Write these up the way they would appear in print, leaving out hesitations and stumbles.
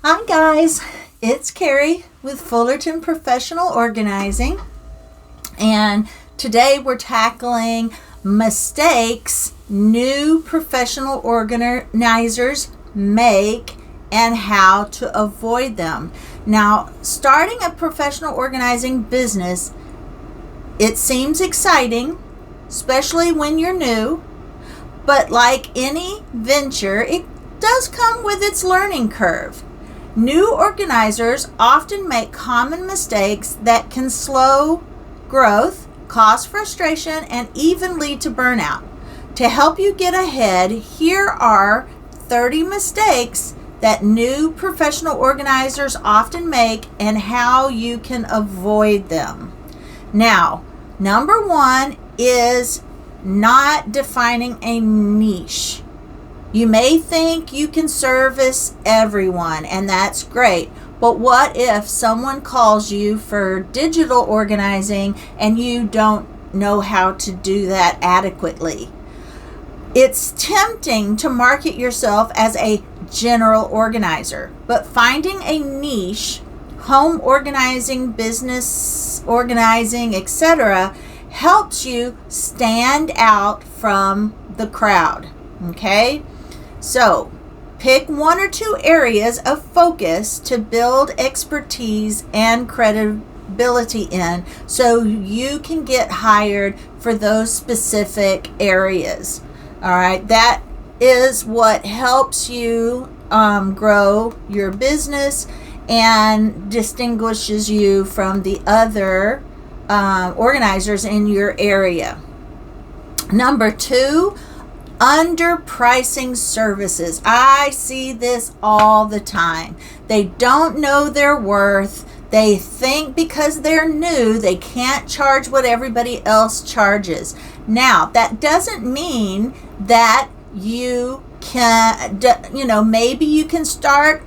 Hi guys, it's Carrie with Fullerton Professional Organizing, and today we're tackling mistakes new professional organizers make and how to avoid them. Now, starting a professional organizing business, it seems exciting, especially when you're new, but like any venture, it does come with its learning curve. New organizers often make common mistakes that can slow growth, cause frustration, and even lead to burnout. To help you get ahead, here are 30 mistakes that new professional organizers often make and how you can avoid them. Now, number one is not defining a niche. You may think you can service everyone, and that's great. But what if someone calls you for digital organizing and you don't know how to do that adequately? It's tempting to market yourself as a general organizer, but finding a niche, home organizing, business organizing, etc., helps you stand out from the crowd. Okay? So, pick one or two areas of focus to build expertise and credibility in so you can get hired for those specific areas. All right, that is what helps you grow your business and distinguishes you from the other organizers in your area. Number two, underpricing services. I see this all the time. They don't know their worth. They think because they're new, they can't charge what everybody else charges. Now, that doesn't mean that you can, maybe you can start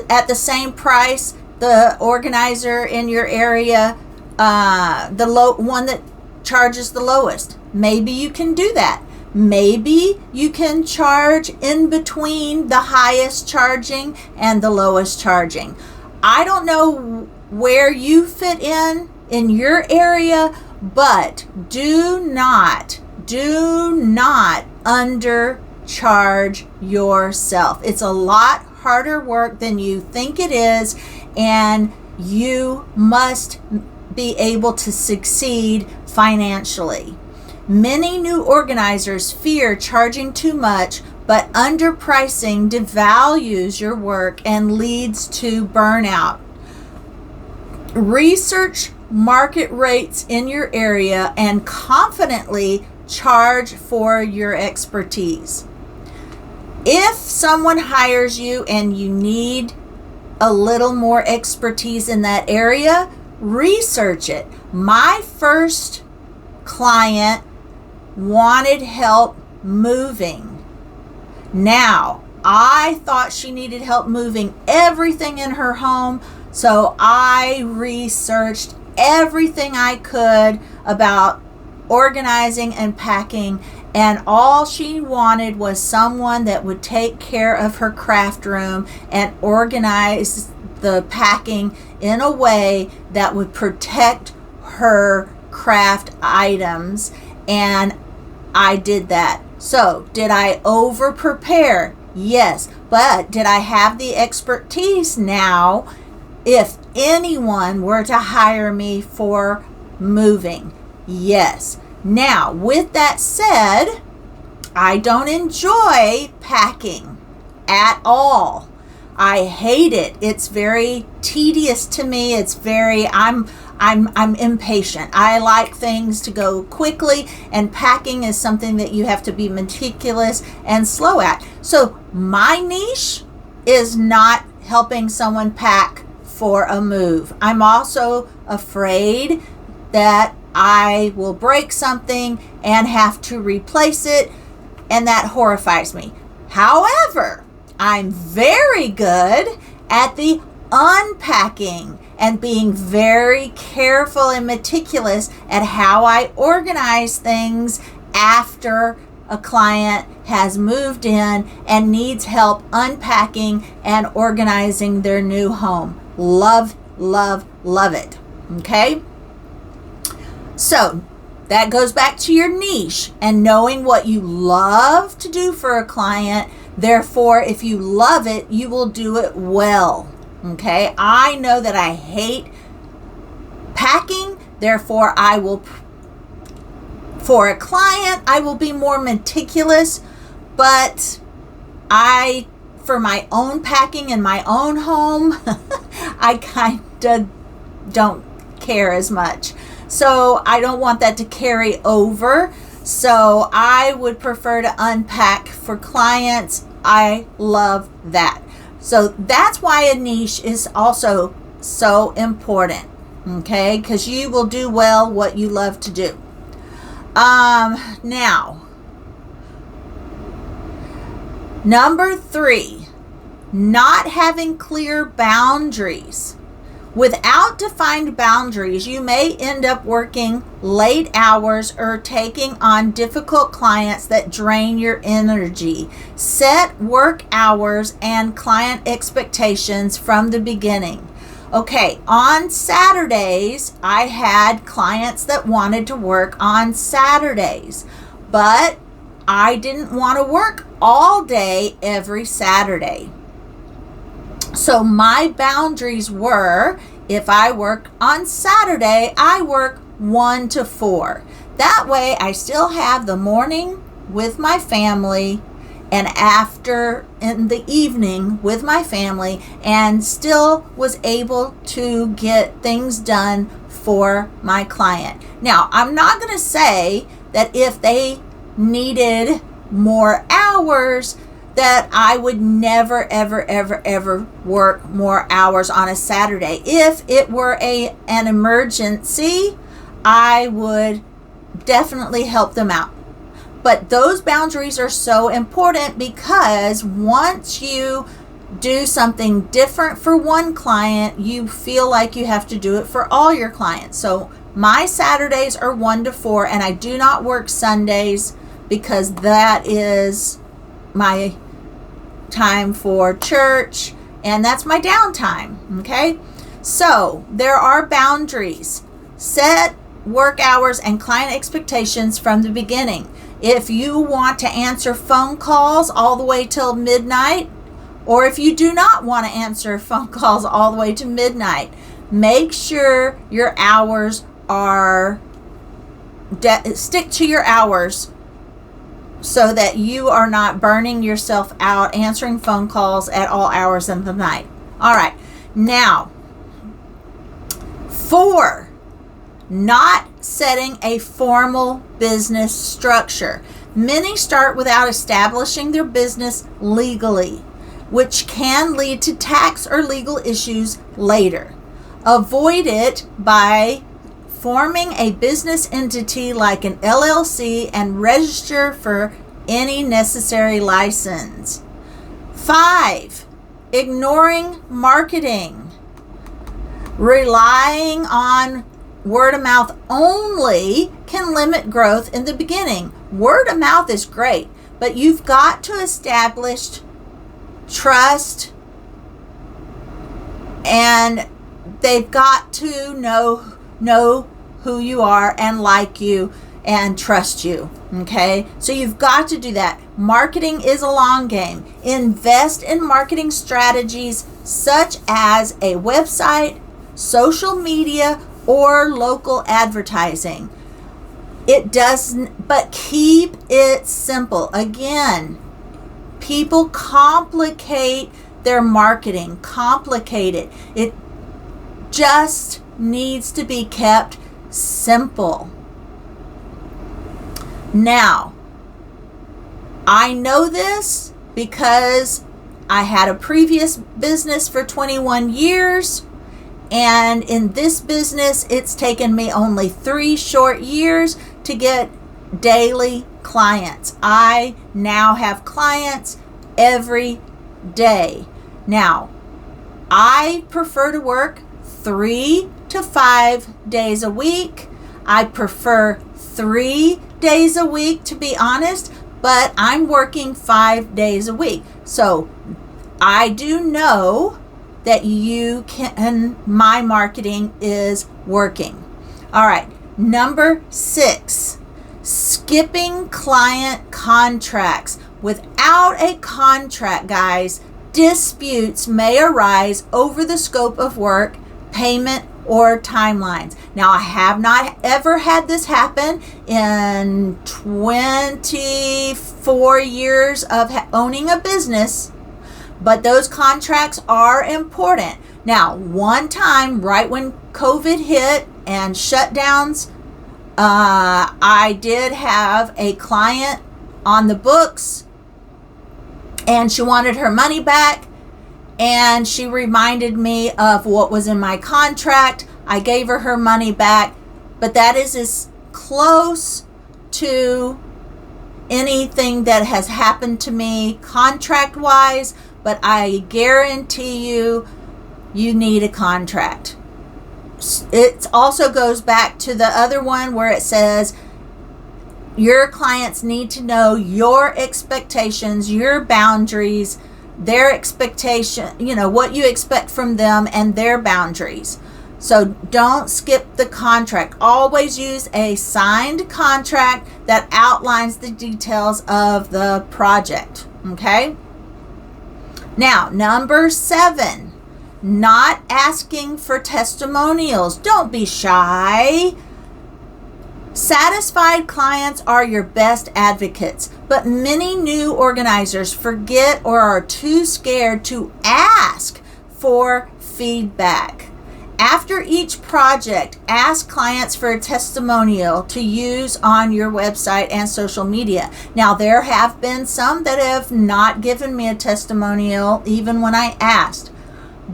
at the same price the organizer in your area, the low one that charges the lowest. Maybe you can do that. Maybe you can charge in between the highest charging and the lowest charging. I don't know where you fit in your area, but do not undercharge yourself. It's a lot harder work than you think it is, and you must be able to succeed financially. Many new organizers fear charging too much, but underpricing devalues your work and leads to burnout. Research market rates in your area and confidently charge for your expertise. If someone hires you and you need a little more expertise in that area, research it. My first client wanted help moving. Now, I thought she needed help moving everything in her home, so I researched everything I could about organizing and packing, and all she wanted was someone that would take care of her craft room and organize the packing in a way that would protect her craft items, and I did that. So, did I over prepare? Yes. But did I have the expertise now if anyone were to hire me for moving? Yes. Now, with that said, I don't enjoy packing at all. I hate it. It's very tedious to me. I'm impatient. I like things to go quickly, and packing is something that you have to be meticulous and slow at. So my niche is not helping someone pack for a move. I'm also afraid that I will break something and have to replace it, and that horrifies me. However, I'm very good at the unpacking and being very careful and meticulous at how I organize things after a client has moved in and needs help unpacking and organizing their new home. Love, love, love it. Okay? So that goes back to your niche and knowing what you love to do for a client. Therefore, if you love it, you will do it well. Okay? I know that I hate packing. Therefore, for a client, I will be more meticulous, but for my own packing in my own home, I kind of don't care as much. So I don't want that to carry over. So I would prefer to unpack for clients. I love that. So that's why a niche is also so important. Okay, because you will do well what you love to do. Now, number 3, not having clear boundaries. Without defined boundaries, you may end up working late hours or taking on difficult clients that drain your energy. Set work hours and client expectations from the beginning. Okay, on Saturdays, I had clients that wanted to work on Saturdays, but I didn't want to work all day every Saturday. So my boundaries were, if I work on Saturday, I work 1 to 4. That way I still have the morning with my family and after in the evening with my family, and still was able to get things done for my client. Now, I'm not going to say that if they needed more hours that I would never, ever, ever, ever work more hours on a Saturday. If it were an emergency, I would definitely help them out. But those boundaries are so important, because once you do something different for one client, you feel like you have to do it for all your clients. So my Saturdays are 1 to 4, and I do not work Sundays because that is my time for church and that's my downtime. Okay, so there are boundaries. Set work hours and client expectations from the beginning. If you want to answer phone calls all the way till midnight, or if you do not want to answer phone calls all the way to midnight, make sure your hours are stick to your hours so that you are not burning yourself out answering phone calls at all hours of the night. All right. Now, 4, not setting a formal business structure. Many start without establishing their business legally, which can lead to tax or legal issues later. Avoid it by forming a business entity like an LLC and register for any necessary license. 5, ignoring marketing. Relying on word of mouth only can limit growth in the beginning. Word of mouth is great, but you've got to establish trust, and they've got to know who you are and like you and trust you. Okay, so you've got to do that. Marketing is a long game. Invest in marketing strategies such as a website, social media, or local advertising. It doesn't, but keep it simple. Again, people complicate their marketing, complicate it. It just needs to be kept simple. Now, I know this because I had a previous business for 21 years. And in this business, it's taken me only 3 short years to get daily clients. I now have clients every day. Now, I prefer to work 3 to 5 days a week. I prefer 3 days a week, to be honest, but I'm working 5 days a week. So I do know that my marketing is working. All right. Number 6, skipping client contracts. Without a contract, guys, disputes may arise over the scope of work, payment, or timelines. Now, I have not ever had this happen in 24 years of owning a business, but those contracts are important. Now, one time, right when COVID hit and shutdowns, I did have a client on the books, and she wanted her money back, and she reminded me of what was in my contract. I gave her money back, but that is as close to anything that has happened to me contract-wise, but I guarantee you need a contract. It also goes back to the other one where it says your clients need to know your expectations, your boundaries, their expectation, what you expect from them and their boundaries. So don't skip the contract. Always use a signed contract that outlines the details of the project. Okay? Now, number 7. Not asking for testimonials. Don't be shy. Satisfied clients are your best advocates, but many new organizers forget or are too scared to ask for feedback. After each project, ask clients for a testimonial to use on your website and social media. Now, there have been some that have not given me a testimonial even when I asked.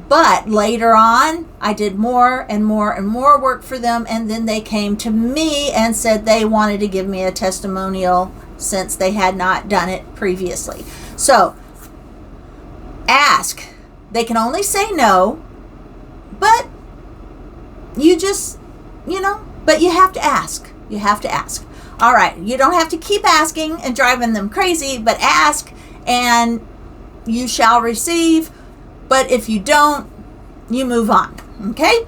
But later on, I did more and more and more work for them, and then they came to me and said they wanted to give me a testimonial since they had not done it previously. So, ask. They can only say no, but you just, but you have to ask. You have to ask. All right, you don't have to keep asking and driving them crazy, but ask and you shall receive. But if you don't, you move on, okay?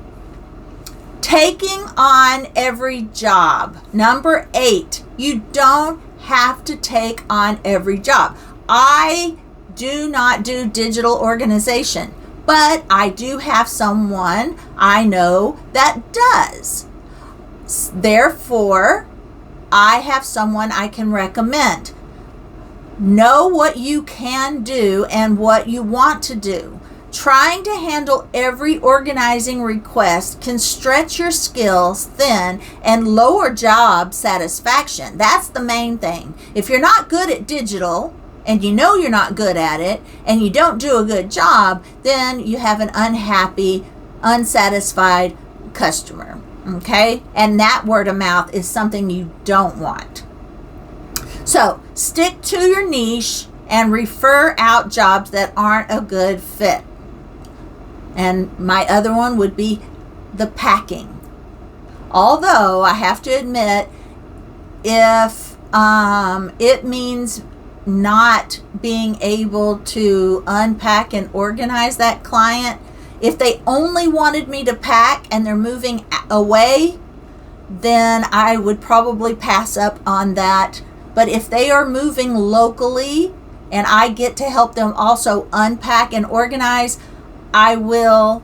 Taking on every job. Number 8, you don't have to take on every job. I do not do digital organization, but I do have someone I know that does. Therefore, I have someone I can recommend. Know what you can do and what you want to do. Trying to handle every organizing request can stretch your skills thin and lower job satisfaction. That's the main thing. If you're not good at digital, and you know you're not good at it, and you don't do a good job, then you have an unhappy, unsatisfied customer. Okay? And that word of mouth is something you don't want. So, stick to your niche and refer out jobs that aren't a good fit. And my other one would be the packing. Although I have to admit, if it means not being able to unpack and organize that client, if they only wanted me to pack and they're moving away, then I would probably pass up on that. But if they are moving locally and I get to help them also unpack and organize, I will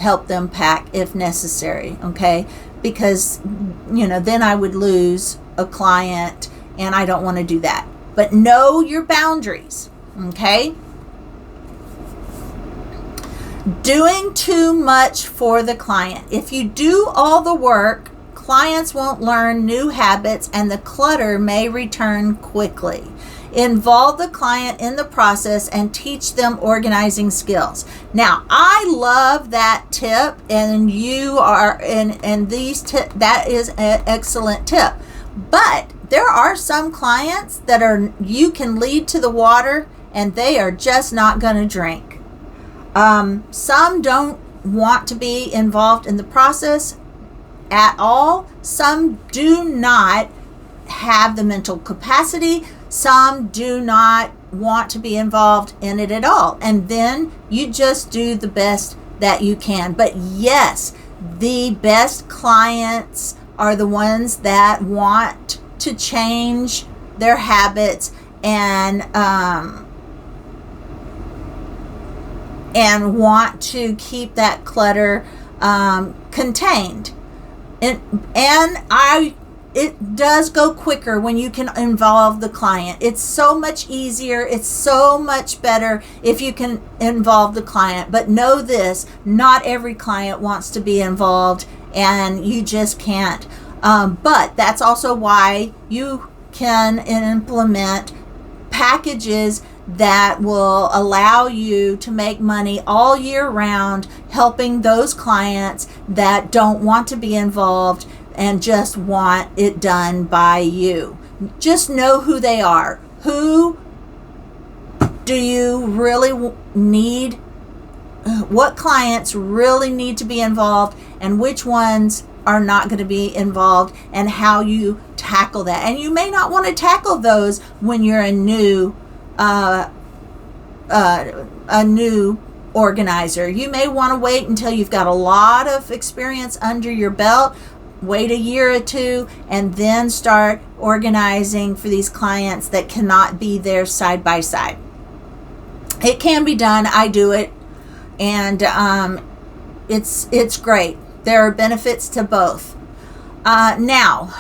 help them pack if necessary, okay? Because, then I would lose a client, and I don't want to do that. But know your boundaries, okay? Doing too much for the client. If you do all the work, clients won't learn new habits, and the clutter may return quickly. Involve the client in the process and teach them organizing skills. Now, I love that tip, and that is an excellent tip. But there are some clients that you can lead to the water, and they are just not going to drink. Some don't want to be involved in the process at all. Some do not have the mental capacity. Some do not want to be involved in it at all. And then you just do the best that you can. But yes, the best clients are the ones that want to change their habits and want to keep that clutter contained. It does go quicker when you can involve the client. It's so much easier. It's so much better if you can involve the client. But know this, not every client wants to be involved, and you just can't. But that's also why you can implement packages that will allow you to make money all year round, helping those clients that don't want to be involved and just want it done by you. Just know who they are. Who do you really need? What clients really need to be involved, and which ones are not going to be involved, and how you tackle that. And you may not want to tackle those when you're a new organizer. You may want to wait until you've got a lot of experience under your belt. Wait a year or two and then start organizing for these clients that cannot be there side by side. It can be done. I do it, and it's great. There are benefits to both. Now,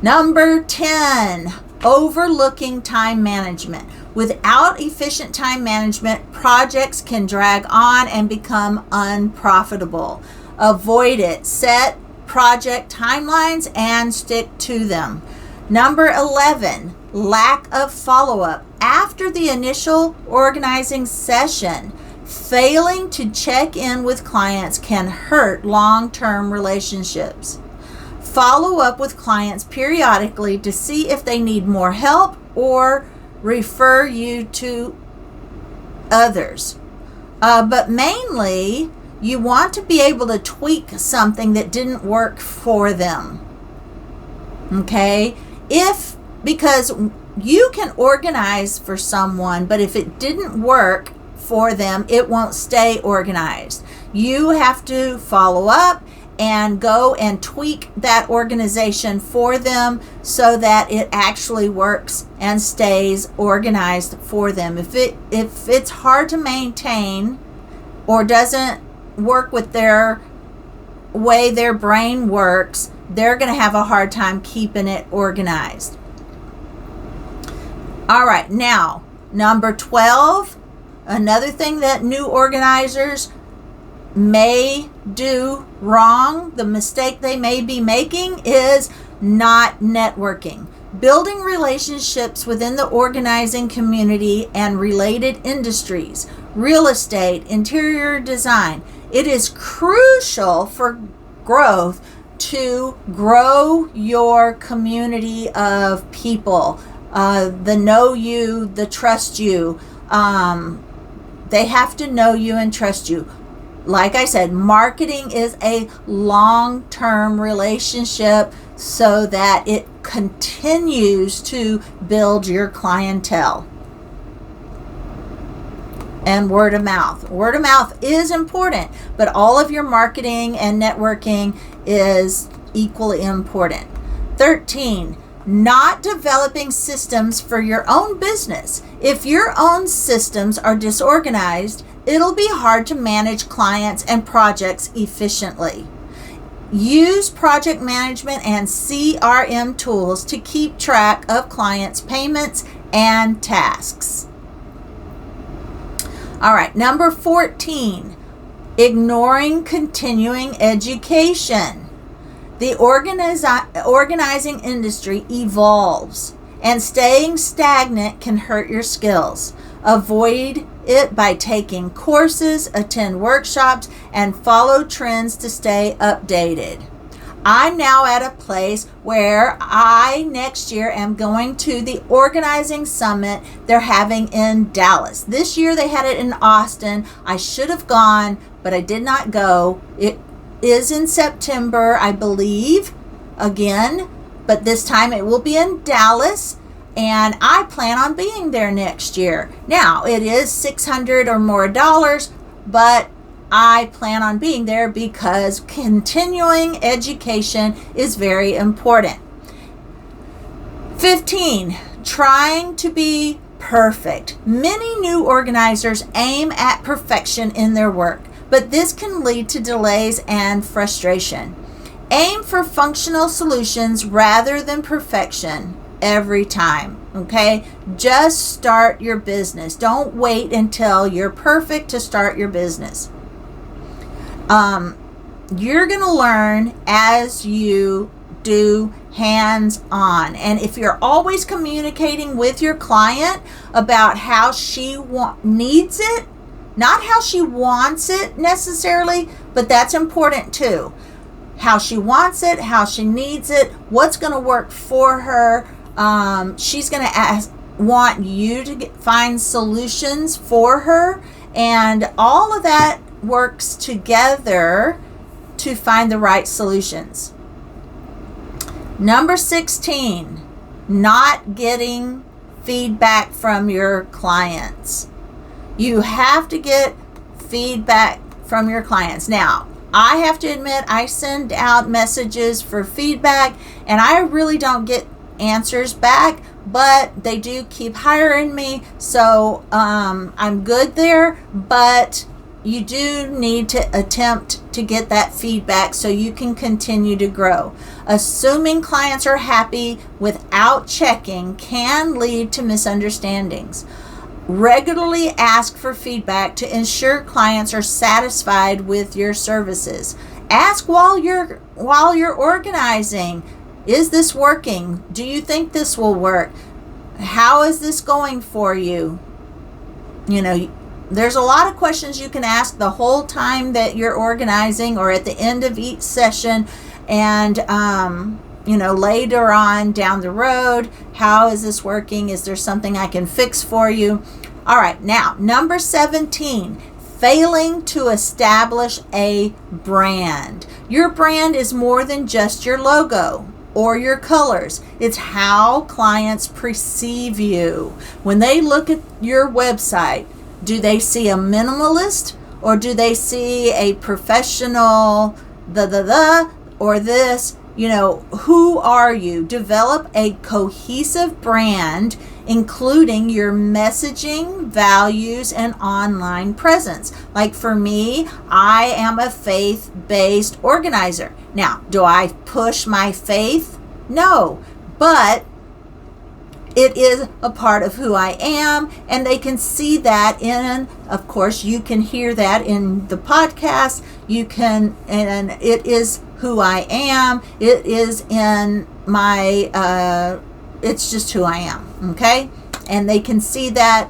number 10, overlooking time management. Without efficient time management, projects can drag on and become unprofitable. Avoid it. Set project timelines and stick to them. Number 11, lack of follow-up. After the initial organizing session, failing to check in with clients can hurt long-term relationships. Follow up with clients periodically to see if they need more help or refer you to others. But mainly, you want to be able to tweak something that didn't work for them. Okay? Because you can organize for someone, but if it didn't work for them, it won't stay organized. You have to follow up and go and tweak that organization for them so that it actually works and stays organized for them. If it's hard to maintain or doesn't work with their way their brain works, they're going to have a hard time keeping it organized. All right, now, number 12, another thing that new organizers may do wrong, the mistake they may be making, is not networking. Building relationships within the organizing community and related industries, real estate, interior design. It is crucial for growth to grow your community of people, the know you, the trust you. They have to know you and trust you. Like I said, marketing is a long-term relationship so that it continues to build your clientele. And word of mouth. Word of mouth is important, but all of your marketing and networking is equally important. 13, not developing systems for your own business. If your own systems are disorganized, it'll be hard to manage clients and projects efficiently. Use project management and CRM tools to keep track of clients' payments and tasks. All right, number 14, ignoring continuing education. The organizing industry evolves, and staying stagnant can hurt your skills. Avoid it by taking courses, attend workshops, and follow trends to stay updated. I'm now at a place where I next year am going to the organizing summit they're having in Dallas. This year they had it in Austin. I should have gone, but I did not go. It is in September, I believe. Again, but this time it will be in Dallas, and I plan on being there next year. Now, it is $600 or more, but I plan on being there because continuing education is very important. 15, trying to be perfect. Many new organizers aim at perfection in their work, but this can lead to delays and frustration. Aim for functional solutions rather than perfection every time, okay? Just start your business. Don't wait until you're perfect to start your business. You're going to learn as you do hands-on. And if you're always communicating with your client about how she needs it, not how she wants it necessarily, but that's important too. How she wants it, how she needs it, what's going to work for her. She's going to want you to find solutions for her, and all of that works together to find the right solutions. Number 16, not getting feedback from your clients. You have to get feedback from your clients. Now, I have to admit, I send out messages for feedback, and I really don't get answers back, but they do keep hiring me, so I'm good there. But you do need to attempt to get that feedback so you can continue to grow. Assuming clients are happy without checking can lead to misunderstandings. Regularly ask for feedback to ensure clients are satisfied with your services. Ask while you're organizing. Is this working? Do you think this will work? How is this going for you? You know, there's a lot of questions you can ask the whole time that you're organizing or at the end of each session. And, later on down the road, how is this working? Is there something I can fix for you? All right, now, number 17, failing to establish a brand. Your brand is more than just your logo or your colors. It's how clients perceive you. When they look at your website, do they see a minimalist, or do they see a professional or this? Who are you? Develop a cohesive brand, including your messaging, values, and online presence. Like for me, I am a faith-based organizer. Now, do I push my faith? No, but it is a part of who I am, and they can see that of course, you can hear that in the podcast. And it is who I am. It is in my, it's just who I am, okay? And they can see that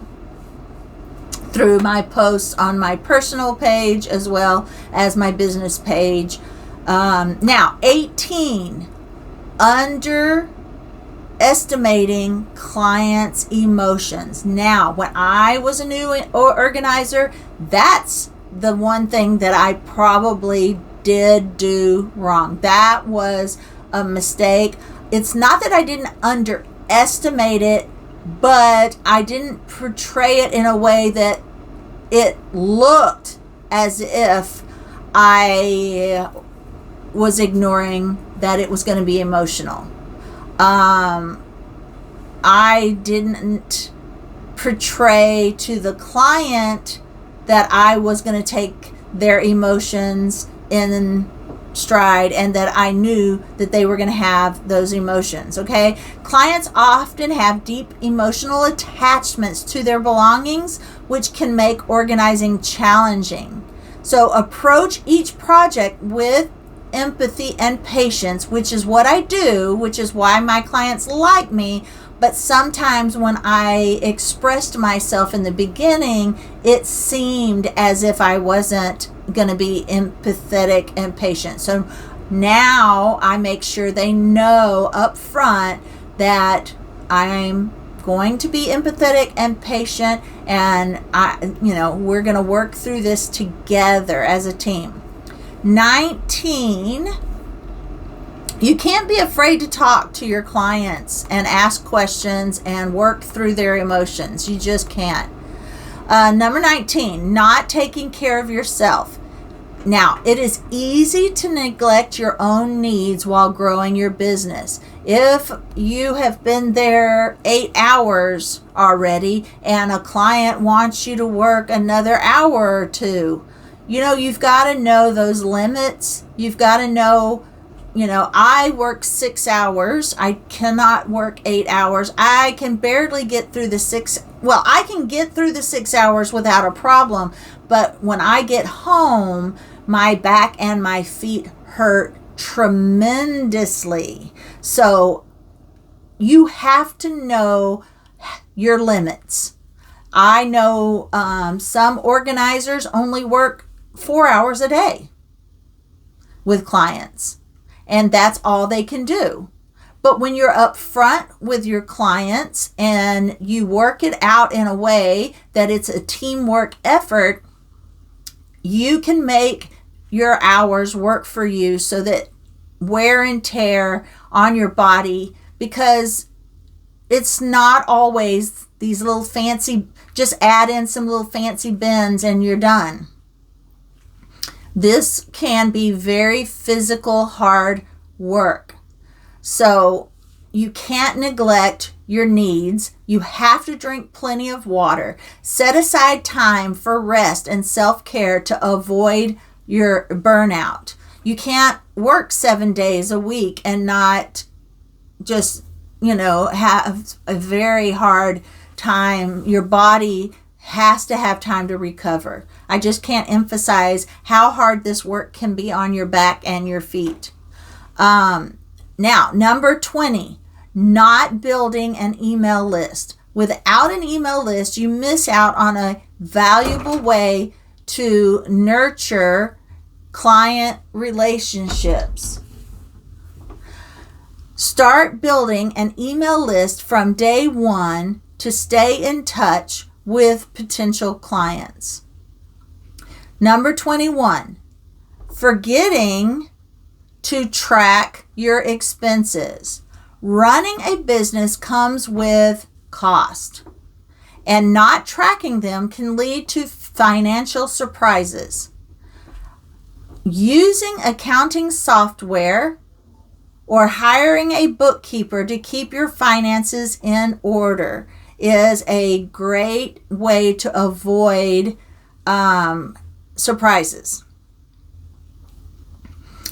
through my posts on my personal page as well as my business page. Now, 18, underestimating clients' emotions. Now, when I was a new organizer, that's the one thing that I probably did do wrong. That was a mistake. It's not that I didn't underestimate it, but I didn't portray it in a way that it looked as if I was ignoring that it was going to be emotional. I didn't portray to the client that I was going to take their emotions in stride and that I knew that they were going to have those emotions, okay? Clients often have deep emotional attachments to their belongings, which can make organizing challenging. So approach each project with empathy and patience, which is what I do, which is why my clients like me. But sometimes when I expressed myself in the beginning, it seemed as if I wasn't going to be empathetic and patient. So now I make sure they know up front that I'm going to be empathetic and patient, and we're going to work through this together as a team. 19, You can't be afraid to talk to your clients and ask questions and work through their emotions. You just can't. Number 19, not taking care of yourself. Now, it is easy to neglect your own needs while growing your business. If you have been there 8 hours already and a client wants you to work another hour or two, you've got to know those limits. You've got to know, I work 6 hours. I cannot work 8 hours. I can barely get through the 6. Well, I can get through the 6 hours without a problem. But when I get home, my back and my feet hurt tremendously. So you have to know your limits. I know some organizers only work 4 hours a day with clients, and that's all they can do. But when you're up front with your clients and you work it out in a way that it's a teamwork effort, you can make your hours work for you so that wear and tear on your body, because it's not always these little fancy, just add in some little fancy bends and you're done. This can be very physical, hard work. So you can't neglect your needs. You have to drink plenty of water. Set aside time for rest and self-care to avoid your burnout. You can't work 7 days a week and not just, have a very hard time. Your body has to have time to recover. I just can't emphasize how hard this work can be on your back and your feet. Now, number 20, not building an email list. Without an email list, you miss out on a valuable way to nurture client relationships. Start building an email list from day one to stay in touch with potential clients. Number 21, forgetting to track your expenses. Running a business comes with cost, and not tracking them can lead to financial surprises. Using accounting software or hiring a bookkeeper to keep your finances in order is a great way to avoid surprises.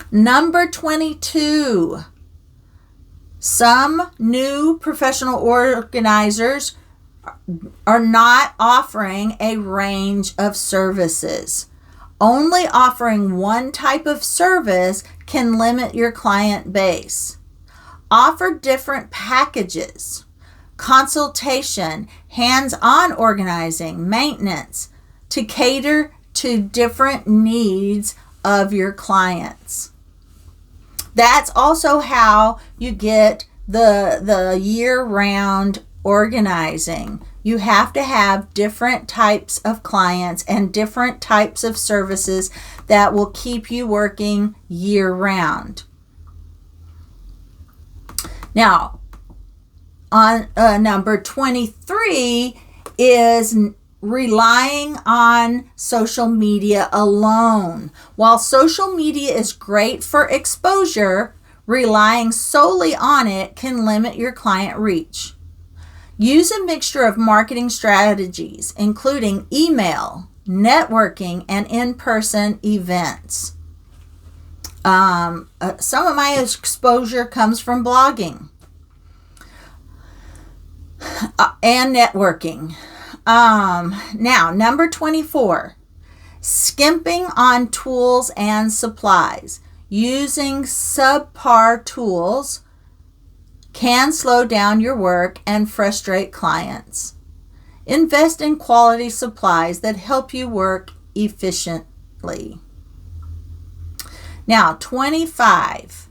Number 22, some new professional organizers are not offering a range of services. Only offering one type of service can limit your client base. Offer different packages, consultation, hands-on organizing, maintenance, to cater to different needs of your clients. That's also how you get the year-round organizing. You have to have different types of clients and different types of services that will keep you working year-round. Now, on number 23 is relying on social media alone. While social media is great for exposure, relying solely on it can limit your client reach. Use a mixture of marketing strategies, including email, networking, and in-person events. Some of my exposure comes from blogging and networking. Now, number 24, skimping on tools and supplies. Using subpar tools can slow down your work and frustrate clients. Invest in quality supplies that help you work efficiently. Now, 25,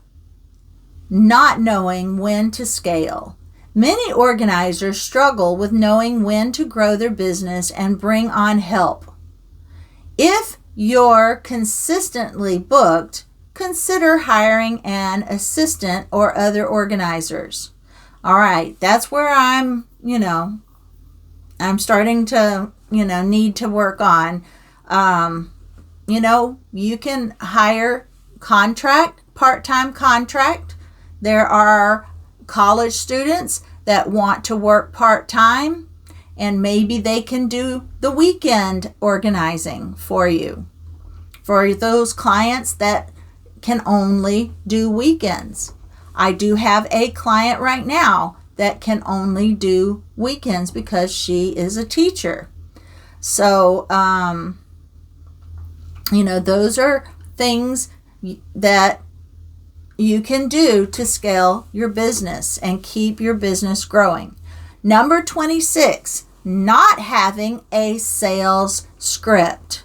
not knowing when to scale. Many organizers struggle with knowing when to grow their business and bring on help. If you're consistently booked, consider hiring an assistant or other organizers. All right, that's where I'm starting to, need to work on. You can hire part-time contract. There are college students that want to work part-time, and maybe they can do the weekend organizing for you. For those clients that can only do weekends. I do have a client right now that can only do weekends because she is a teacher. So, those are things that you can do to scale your business and keep your business growing. Number 26, not having a sales script.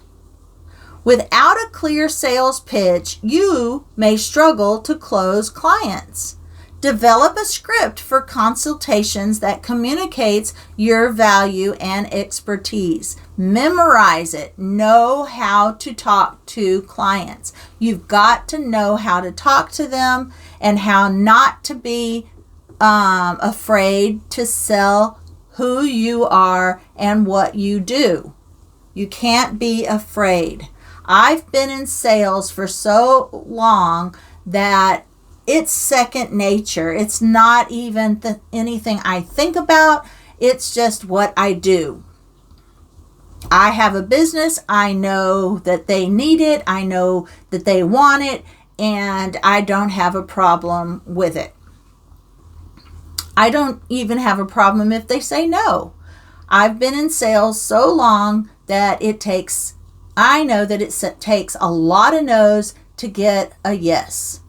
Without a clear sales pitch, you may struggle to close clients. Develop a script for consultations that communicates your value and expertise. Memorize it. Know how to talk to clients. You've got to know how to talk to them and how not to be afraid to sell who you are and what you do. You can't be afraid. I've been in sales for so long that it's second nature. It's not even anything I think about. It's just what I do. I have a business. I know that they need it. I know that they want it, and I don't have a problem with it. I don't even have a problem if they say no. I've been in sales so long that I know that it takes a lot of no's to get a yes.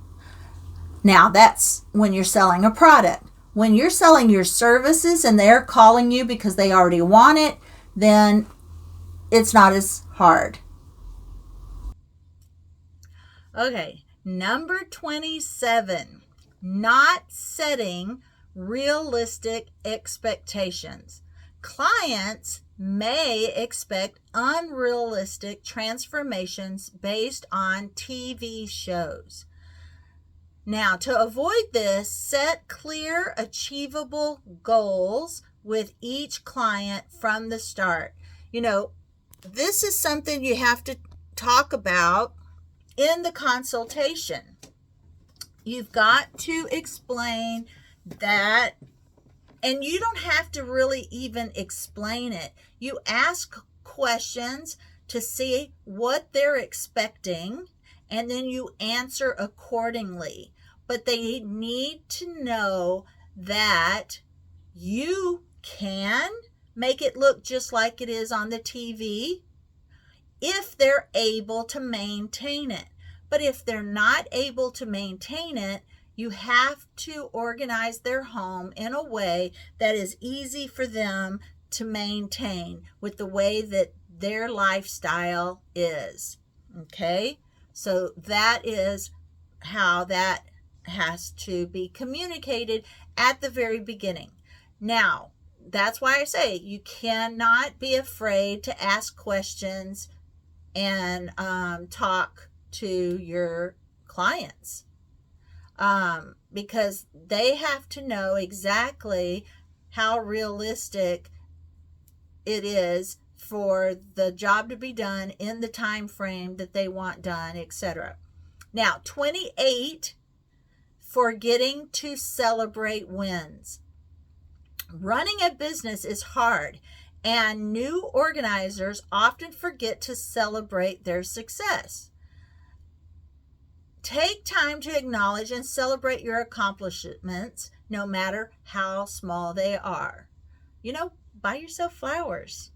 Now, that's when you're selling a product. When you're selling your services and they're calling you because they already want it, then it's not as hard. Okay, number 27, not setting realistic expectations. Clients may expect unrealistic transformations based on TV shows. Now, to avoid this, set clear, achievable goals with each client from the start. This is something you have to talk about in the consultation. You've got to explain that, and you don't have to really even explain it. You ask questions to see what they're expecting, and then you answer accordingly. But they need to know that you can make it look just like it is on the TV if they're able to maintain it. But if they're not able to maintain it, you have to organize their home in a way that is easy for them to maintain with the way that their lifestyle is. Okay? So that is how that has to be communicated at the very beginning. Now, that's why I say you cannot be afraid to ask questions and talk to your clients because they have to know exactly how realistic it is for the job to be done in the time frame that they want done, etc. Now, 28, forgetting to celebrate wins. Running a business is hard, and new organizers often forget to celebrate their success. Take time to acknowledge and celebrate your accomplishments, no matter how small they are. Buy yourself flowers.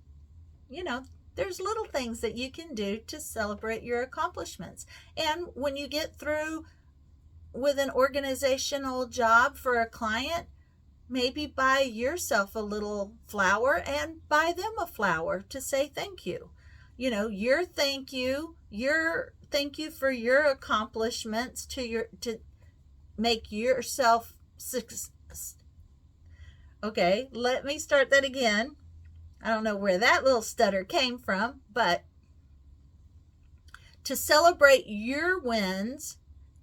There's little things that you can do to celebrate your accomplishments. And when you get through with an organizational job for a client, maybe buy yourself a little flower and buy them a flower to say thank you. Your thank you for your accomplishments to make yourself success. Okay, let me start that again. I don't know where that little stutter came from, but to celebrate your wins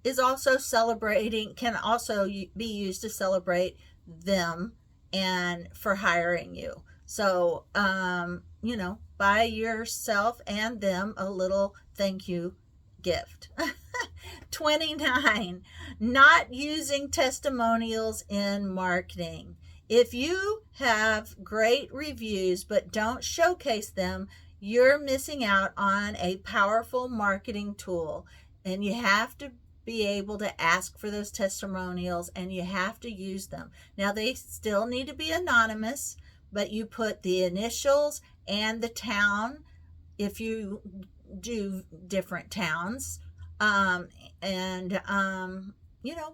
is also celebrating, can also be used to celebrate them and for hiring you. So, buy yourself and them a little thank you gift. 29, not using testimonials in marketing. If you have great reviews but don't showcase them, you're missing out on a powerful marketing tool, and you have to be able to ask for those testimonials and you have to use them. Now, they still need to be anonymous, but you put the initials and the town if you do different towns,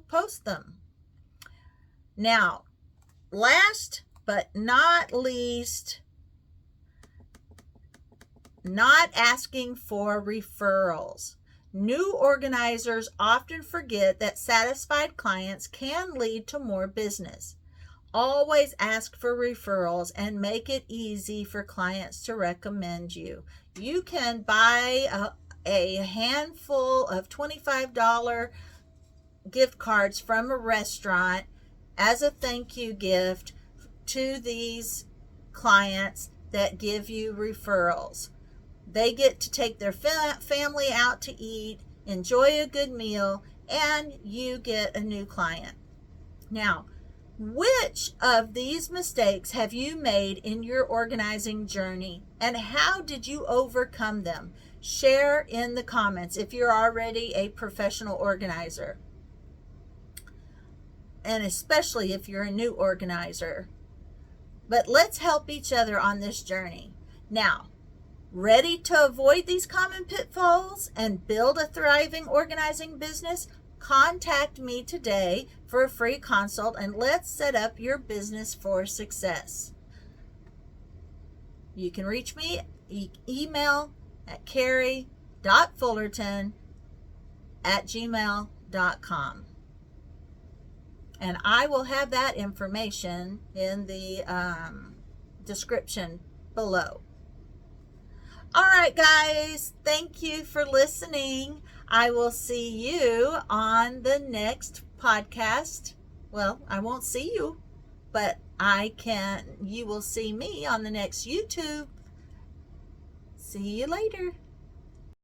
post them. Now, last but not least, not asking for referrals. New organizers often forget that satisfied clients can lead to more business. Always ask for referrals and make it easy for clients to recommend you. You can buy a handful of $25 gift cards from a restaurant as a thank you gift to these clients that give you referrals. They get to take their family out to eat, enjoy a good meal, and you get a new client. Now, which of these mistakes have you made in your organizing journey, and how did you overcome them? Share in the comments if you're already a professional organizer, and especially if you're a new organizer. But let's help each other on this journey. Now, ready to avoid these common pitfalls and build a thriving organizing business? Contact me today for a free consult and let's set up your business for success. You can reach me email at carrie.fullerton@gmail.com. And I will have that information in the description below. All right, guys, thank you for listening. I will see you on the next podcast. Well, I won't see you, but you will see me on the next YouTube. See you later.